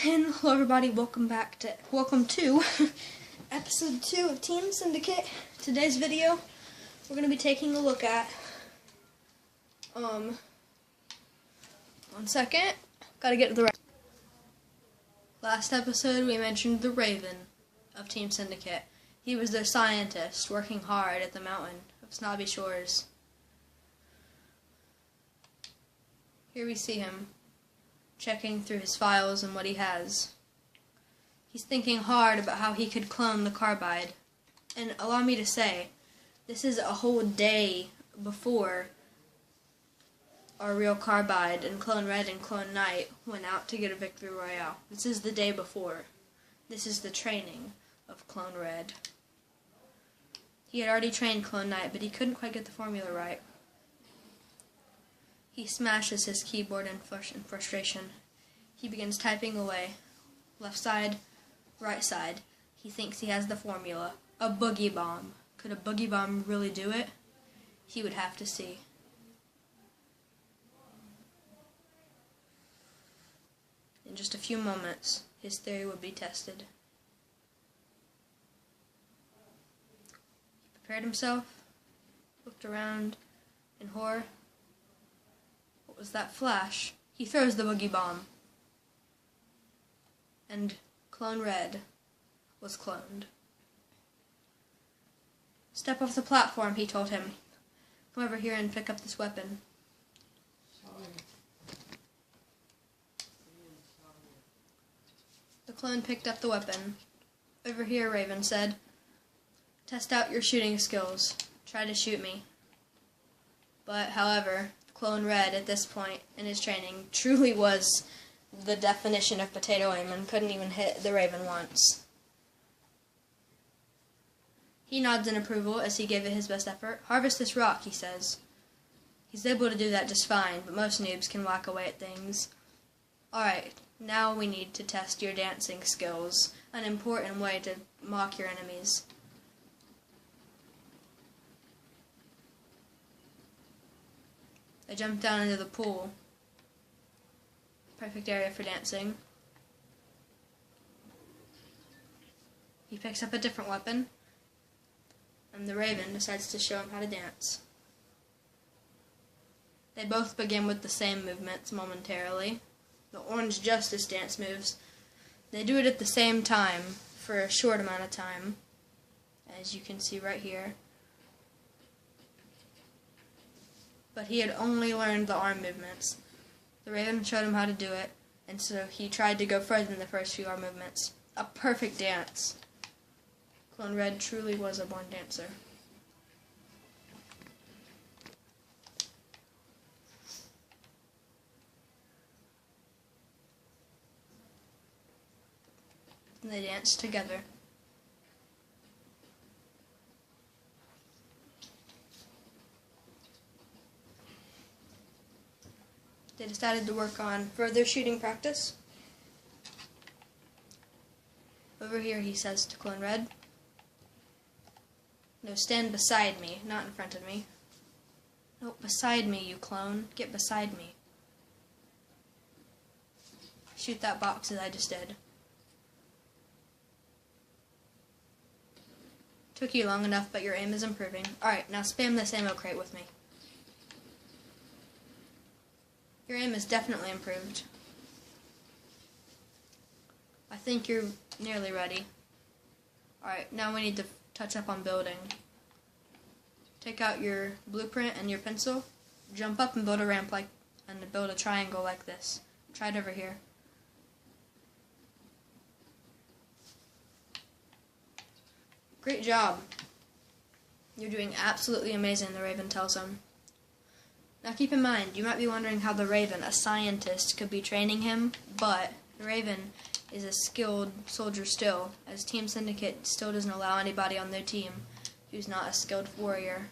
And hello everybody, welcome to episode 2 of Team Syndicate. Today's video, we're going to be taking a look at, one second, gotta get to the right. Last episode we mentioned the Raven of Team Syndicate. He was their scientist, working hard at the mountain of Snobby Shores. Here we see him, checking through his files and what he has. He's thinking hard about how he could clone the Carbide. And allow me to say, this is a whole day before our real Carbide and Clone Red and Clone Knight went out to get a victory royale. This is the day before. This is the training of Clone Red. He had already trained Clone Knight, but he couldn't quite get the formula right. He smashes his keyboard in frustration. He begins typing away. Left side, right side. He thinks he has the formula. A boogie bomb. Could a boogie bomb really do it? He would have to see. In just a few moments, his theory would be tested. He prepared himself, looked around in horror. What was that flash? He throws the boogie bomb. And Clone Red was cloned. Step off the platform, he told him. Come over here and pick up this weapon. The clone picked up the weapon. Over here, Raven said. Test out your shooting skills. Try to shoot me. But, however, Clone Red, at this point in his training, truly was the definition of potato aim and couldn't even hit the Raven once. He nods in approval as he gave it his best effort. Harvest this rock, he says. He's able to do that just fine, but most noobs can whack away at things. Alright, now we need to test your dancing skills, an important way to mock your enemies. I jumped down into the pool. Perfect area for dancing. He picks up a different weapon, and the Raven decides to show him how to dance. They both begin with the same movements momentarily. The Orange Justice dance moves. They do it at the same time for a short amount of time, as you can see right here. But he had only learned the arm movements. The Raven showed him how to do it, and so he tried to go further than the first few arm movements. A perfect dance. Clone Red truly was a born dancer. And they danced together. They decided to work on further shooting practice. Over here, he says to Clone Red, no, stand beside me, not in front of me. No, beside me, you clone. Get beside me. Shoot that box as I just did. Took you long enough, but your aim is improving. Alright, now spam this ammo crate with me. Your aim is definitely improved. I think you're nearly ready. Alright, now we need to touch up on building. Take out your blueprint and your pencil. Jump up and build a ramp and build a triangle like this. Try it over here. Great job. You're doing absolutely amazing, the Raven tells him. Now keep in mind, you might be wondering how the Raven, a scientist, could be training him, but the Raven is a skilled soldier still, as Team Syndicate still doesn't allow anybody on their team who's not a skilled warrior.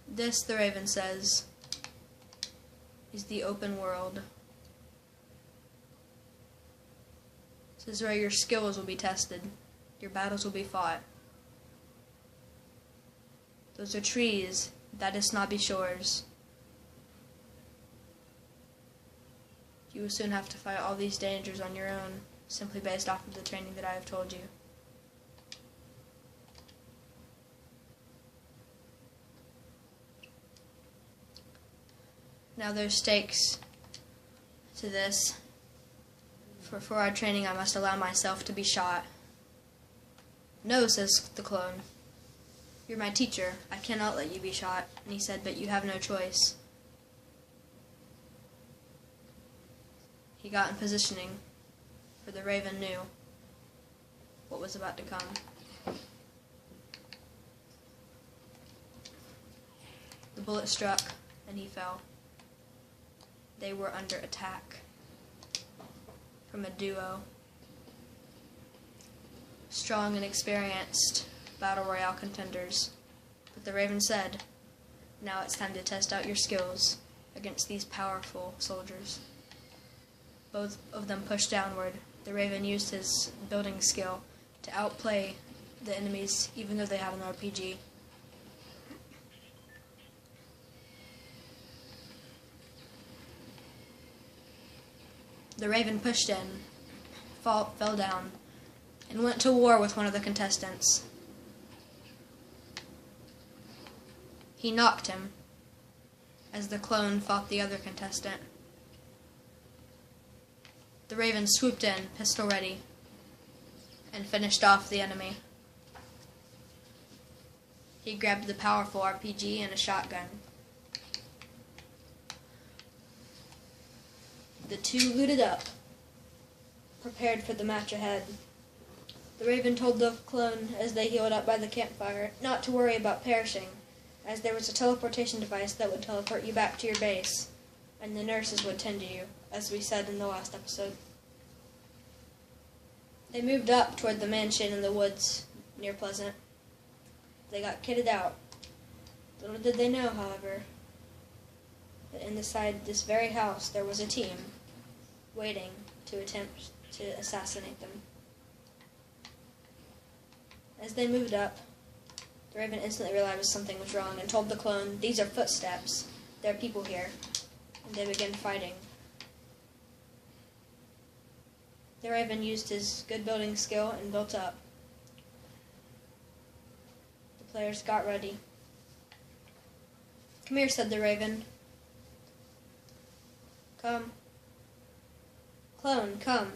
This, the Raven says, is the open world. This is where your skills will be tested, your battles will be fought. Those are trees, that is Snobby Shores. You will soon have to fight all these dangers on your own, simply based off of the training that I have told you. Now there's stakes to this. For our training, I must allow myself to be shot. No, says the clone. You're my teacher. I cannot let you be shot. And he said, but you have no choice. He got in positioning, for the Raven knew what was about to come. The bullet struck, and he fell. They were under attack from a duo. Strong and experienced battle royale contenders. But the Raven said, now it's time to test out your skills against these powerful soldiers. Both of them pushed downward. The Raven used his building skill to outplay the enemies, even though they had an RPG. The Raven pushed in, fell down, and went to war with one of the contestants. He knocked him as the clone fought the other contestant. The Raven swooped in, pistol ready, and finished off the enemy. He grabbed the powerful RPG and a shotgun. The two looted up, prepared for the match ahead. The Raven told the clone as they healed up by the campfire not to worry about perishing, as there was a teleportation device that would teleport you back to your base, and the nurses would tend to you, as we said in the last episode. They moved up toward the mansion in the woods near Pleasant. They got kitted out. Little did they know, however, that inside this very house there was a team waiting to attempt to assassinate them. As they moved up, the Raven instantly realized something was wrong and told the clone, these are footsteps. There are people here. And they began fighting. The Raven used his good building skill and built up. The players got ready. Come here, said the Raven. Come. Clone, come.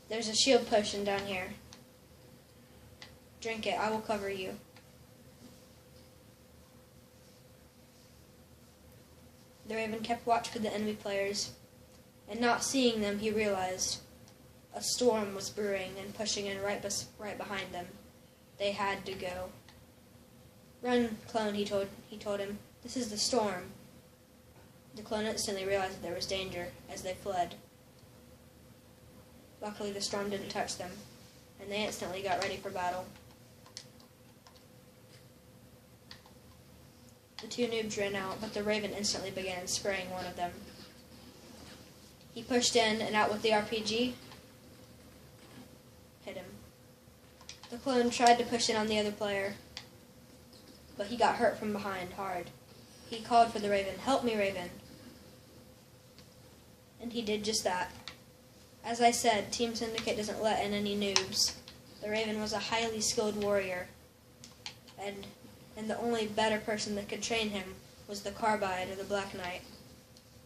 There's a shield potion down here. Drink it, I will cover you. The Raven kept watch for the enemy players, and not seeing them, he realized a storm was brewing and pushing in right behind them. They had to go. Run, clone, he told him. This is the storm. The clone instantly realized that there was danger as they fled. Luckily, the storm didn't touch them, and they instantly got ready for battle. The two noobs ran out, but the Raven instantly began spraying one of them. He pushed in and out with the RPG, hit him. The clone tried to push in on the other player, but he got hurt from behind hard. He called for the Raven, help me, Raven. And he did just that. As I said, Team Syndicate doesn't let in any noobs. The Raven was a highly skilled warrior, and the only better person that could train him was the Carbide or the Black Knight.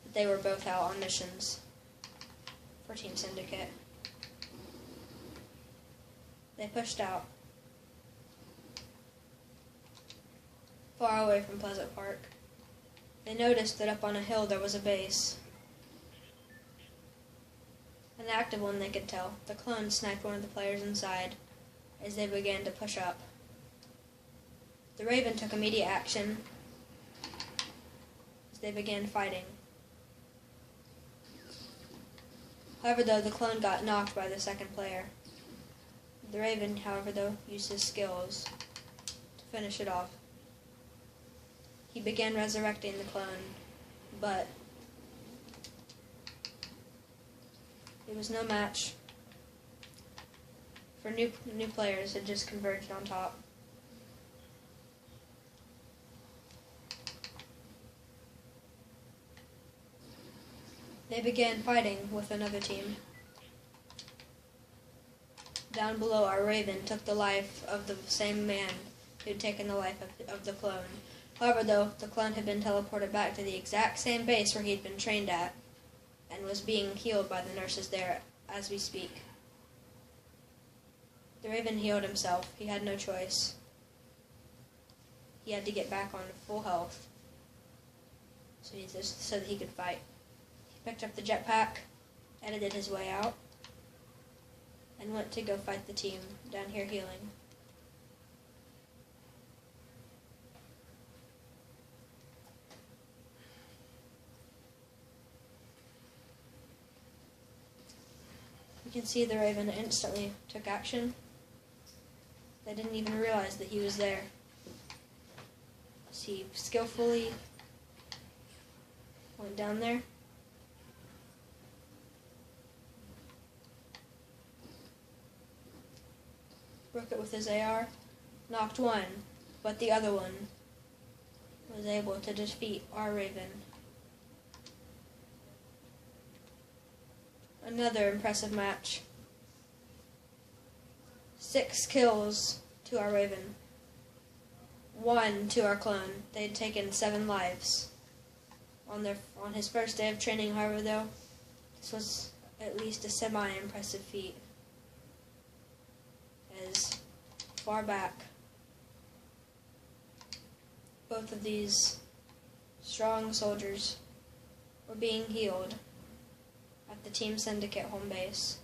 But they were both out on missions for Team Syndicate. They pushed out, far away from Pleasant Park. They noticed that up on a hill there was a base. An active one, they could tell. The clone sniped one of the players inside as they began to push up. The Raven took immediate action as they began fighting. However, though, the clone got knocked by the second player. The Raven, however, though, used his skills to finish it off. He began resurrecting the clone, but it was no match for new players had just converged on top. They began fighting with another team. Down below, our Raven took the life of the same man who had taken the life of the clone. However, though, the clone had been teleported back to the exact same base where he had been trained at, and was being healed by the nurses there as we speak. The Raven healed himself. He had no choice. He had to get back on full health so that he could fight. He picked up the jetpack, edited his way out, and went to go fight the team down here healing. You can see the Raven instantly took action. They didn't even realize that he was there. So he skillfully went down there. Broke it with his AR. Knocked one, but the other one was able to defeat our Raven. Another impressive match. 6 kills to our Raven. 1 to our clone. They had taken 7 lives. On his first day of training, however, though, this was at least a semi-impressive feat. As far back, both of these strong soldiers were being healed at the Team Syndicate home base.